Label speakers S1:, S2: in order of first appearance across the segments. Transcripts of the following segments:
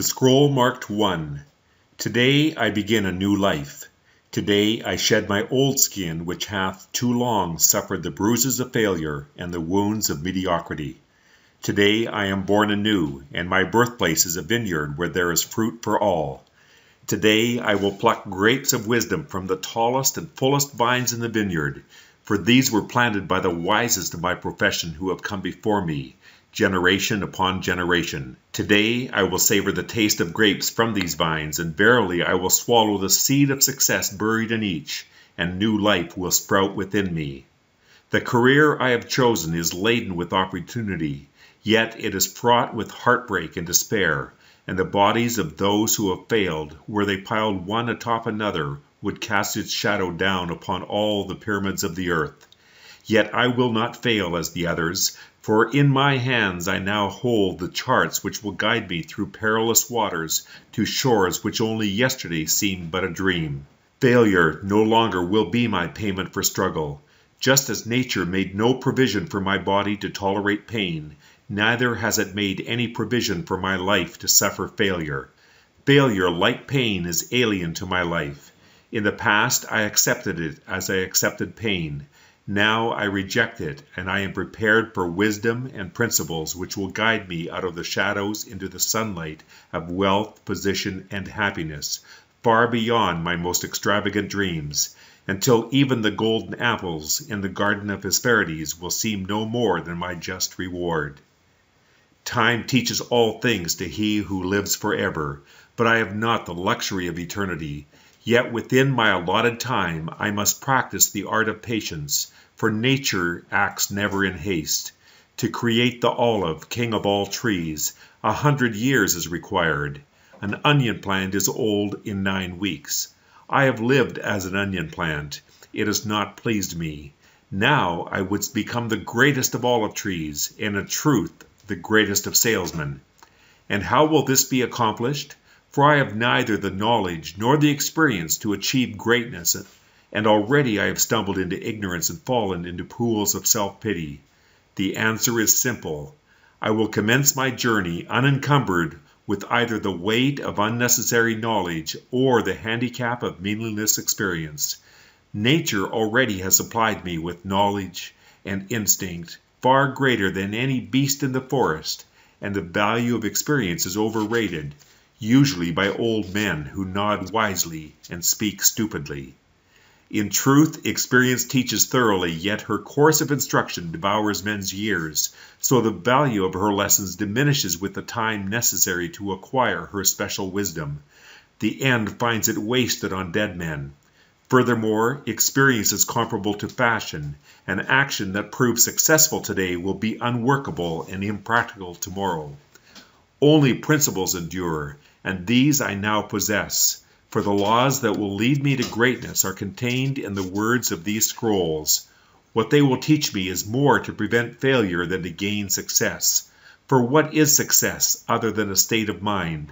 S1: Scroll marked 1. Today I begin a new life. Today I shed my old skin, which hath too long suffered the bruises of failure and the wounds of mediocrity. Today I am born anew, and my birthplace is a vineyard where there is fruit for all. Today I will pluck grapes of wisdom from the tallest and fullest vines in the vineyard, for these were planted by the wisest of my profession who have come before me, generation upon generation. Today I will savor the taste of grapes from these vines, and verily I will swallow the seed of success buried in each, and new life will sprout within me. The career I have chosen is laden with opportunity, yet it is fraught with heartbreak and despair, and the bodies of those who have failed, were they piled one atop another, would cast its shadow down upon all the pyramids of the earth. Yet I will not fail as the others, for in my hands I now hold the charts which will guide me through perilous waters to shores which only yesterday seemed but a dream. Failure no longer will be my payment for struggle. Just as nature made no provision for my body to tolerate pain, neither has it made any provision for my life to suffer failure. Failure, like pain, is alien to my life. In the past I accepted it as I accepted pain. Now I reject it, and I am prepared for wisdom and principles which will guide me out of the shadows into the sunlight of wealth, position, and happiness, far beyond my most extravagant dreams, until even the golden apples in the garden of Hesperides will seem no more than my just reward. Time teaches all things to he who lives forever, but I have not the luxury of eternity. Yet within my allotted time I must practice the art of patience, for nature acts never in haste. To create the olive, king of all trees, 100 years is required. An onion plant is old in 9 weeks. I have lived as an onion plant. It has not pleased me. Now I would become the greatest of olive trees, and in truth the greatest of salesmen. And how will this be accomplished? For I have neither the knowledge nor the experience to achieve greatness, and already I have stumbled into ignorance and fallen into pools of self-pity. The answer is simple. I will commence my journey unencumbered with either the weight of unnecessary knowledge or the handicap of meaningless experience. Nature already has supplied me with knowledge and instinct far greater than any beast in the forest, and the value of experience is overrated, usually by old men who nod wisely and speak stupidly. In truth, experience teaches thoroughly, yet her course of instruction devours men's years, so the value of her lessons diminishes with the time necessary to acquire her special wisdom. The end finds it wasted on dead men. Furthermore, experience is comparable to fashion. An action that proves successful today will be unworkable and impractical tomorrow. Only principles endure, and these I now possess. For the laws that will lead me to greatness are contained in the words of these scrolls. What they will teach me is more to prevent failure than to gain success. For what is success other than a state of mind?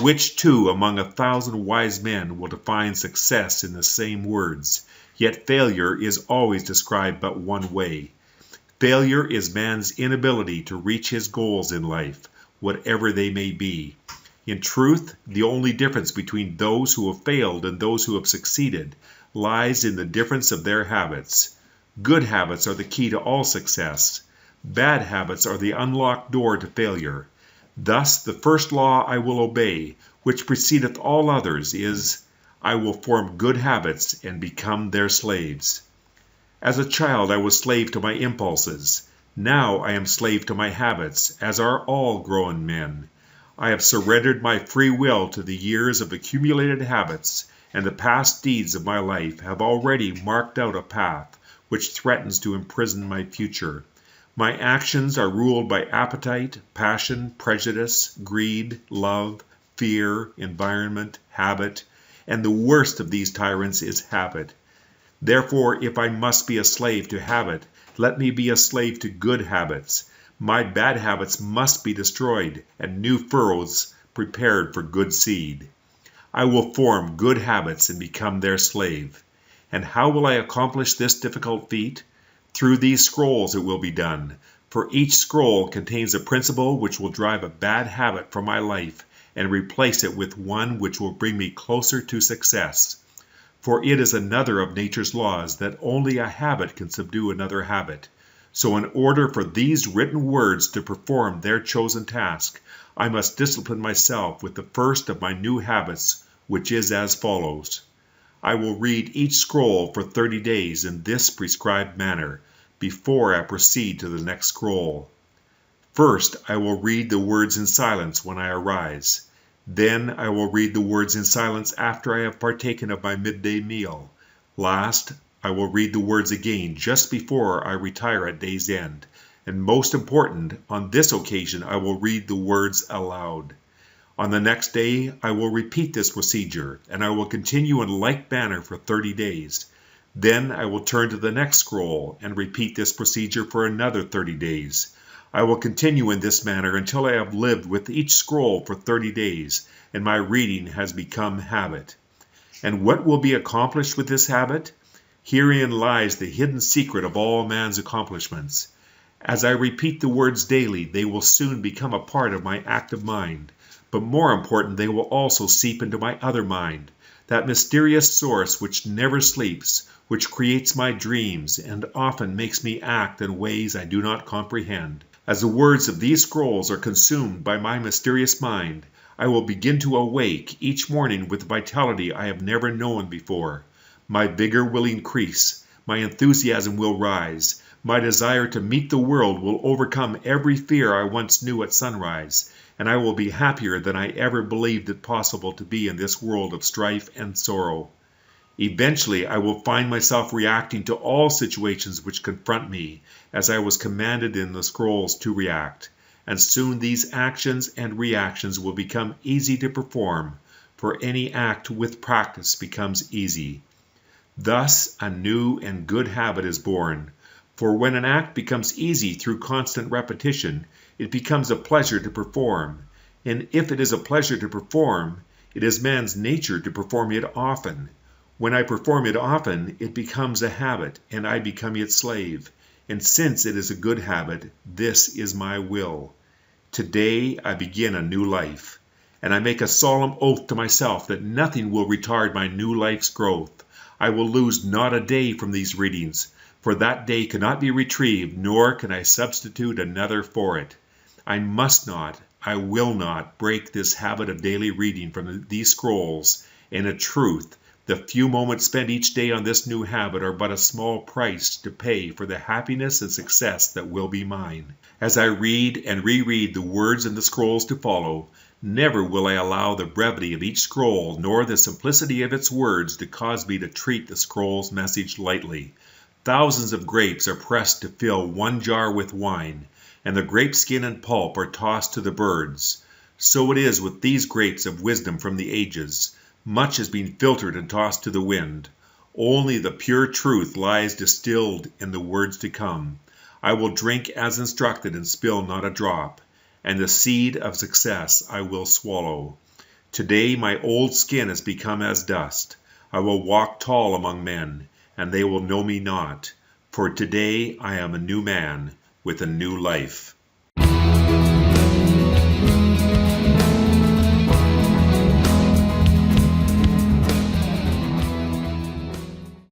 S1: Which two among 1,000 wise men will define success in the same words? Yet failure is always described but one way. Failure is man's inability to reach his goals in life, whatever they may be. In truth, the only difference between those who have failed and those who have succeeded lies in the difference of their habits. Good habits are the key to all success. Bad habits are the unlocked door to failure. Thus, the first law I will obey, which precedeth all others, is, I will form good habits and become their slaves. As a child I was slave to my impulses. Now I am slave to my habits, as are all grown men. I have surrendered my free will to the years of accumulated habits, and the past deeds of my life have already marked out a path which threatens to imprison my future. My actions are ruled by appetite, passion, prejudice, greed, love, fear, environment, habit, and the worst of these tyrants is habit. Therefore, if I must be a slave to habit, let me be a slave to good habits. My bad habits must be destroyed, and new furrows prepared for good seed. I will form good habits and become their slave. And how will I accomplish this difficult feat? Through these scrolls it will be done, for each scroll contains a principle which will drive a bad habit from my life and replace it with one which will bring me closer to success. For it is another of nature's laws that only a habit can subdue another habit. So in order for these written words to perform their chosen task, I must discipline myself with the first of my new habits, which is as follows. I will read each scroll for 30 days in this prescribed manner, before I proceed to the next scroll. First, I will read the words in silence when I arise. Then I will read the words in silence after I have partaken of my midday meal. Last, I will read the words again just before I retire at day's end. And most important, on this occasion I will read the words aloud. On the next day, I will repeat this procedure, and I will continue in like manner for 30 days. Then I will turn to the next scroll and repeat this procedure for another 30 days. I will continue in this manner until I have lived with each scroll for 30 days, and my reading has become habit. And what will be accomplished with this habit? Herein lies the hidden secret of all man's accomplishments. As I repeat the words daily, they will soon become a part of my active mind. But more important, they will also seep into my other mind, that mysterious source which never sleeps, which creates my dreams and often makes me act in ways I do not comprehend. As the words of these scrolls are consumed by my mysterious mind, I will begin to awake each morning with vitality I have never known before. My vigor will increase, my enthusiasm will rise, my desire to meet the world will overcome every fear I once knew at sunrise, and I will be happier than I ever believed it possible to be in this world of strife and sorrow. Eventually, I will find myself reacting to all situations which confront me, as I was commanded in the scrolls to react, and soon these actions and reactions will become easy to perform, for any act with practice becomes easy. Thus, a new and good habit is born, for when an act becomes easy through constant repetition, it becomes a pleasure to perform, and if it is a pleasure to perform, it is man's nature to perform it often. When I perform it often, it becomes a habit, and I become its slave. And since it is a good habit, this is my will. Today I begin a new life, and I make a solemn oath to myself that nothing will retard my new life's growth. I will lose not a day from these readings, for that day cannot be retrieved, nor can I substitute another for it. I must not, I will not break this habit of daily reading from these scrolls, and in truth, the few moments spent each day on this new habit are but a small price to pay for the happiness and success that will be mine. As I read and reread the words in the scrolls to follow, never will I allow the brevity of each scroll nor the simplicity of its words to cause me to treat the scroll's message lightly. Thousands of grapes are pressed to fill one jar with wine, and the grape skin and pulp are tossed to the birds. So it is with these grapes of wisdom from the ages. Much has been filtered and tossed to the wind. Only the pure truth lies distilled in the words to come. I will drink as instructed and spill not a drop, and the seed of success I will swallow. Today my old skin has become as dust. I will walk tall among men, and they will know me not. For today I am a new man with a new life.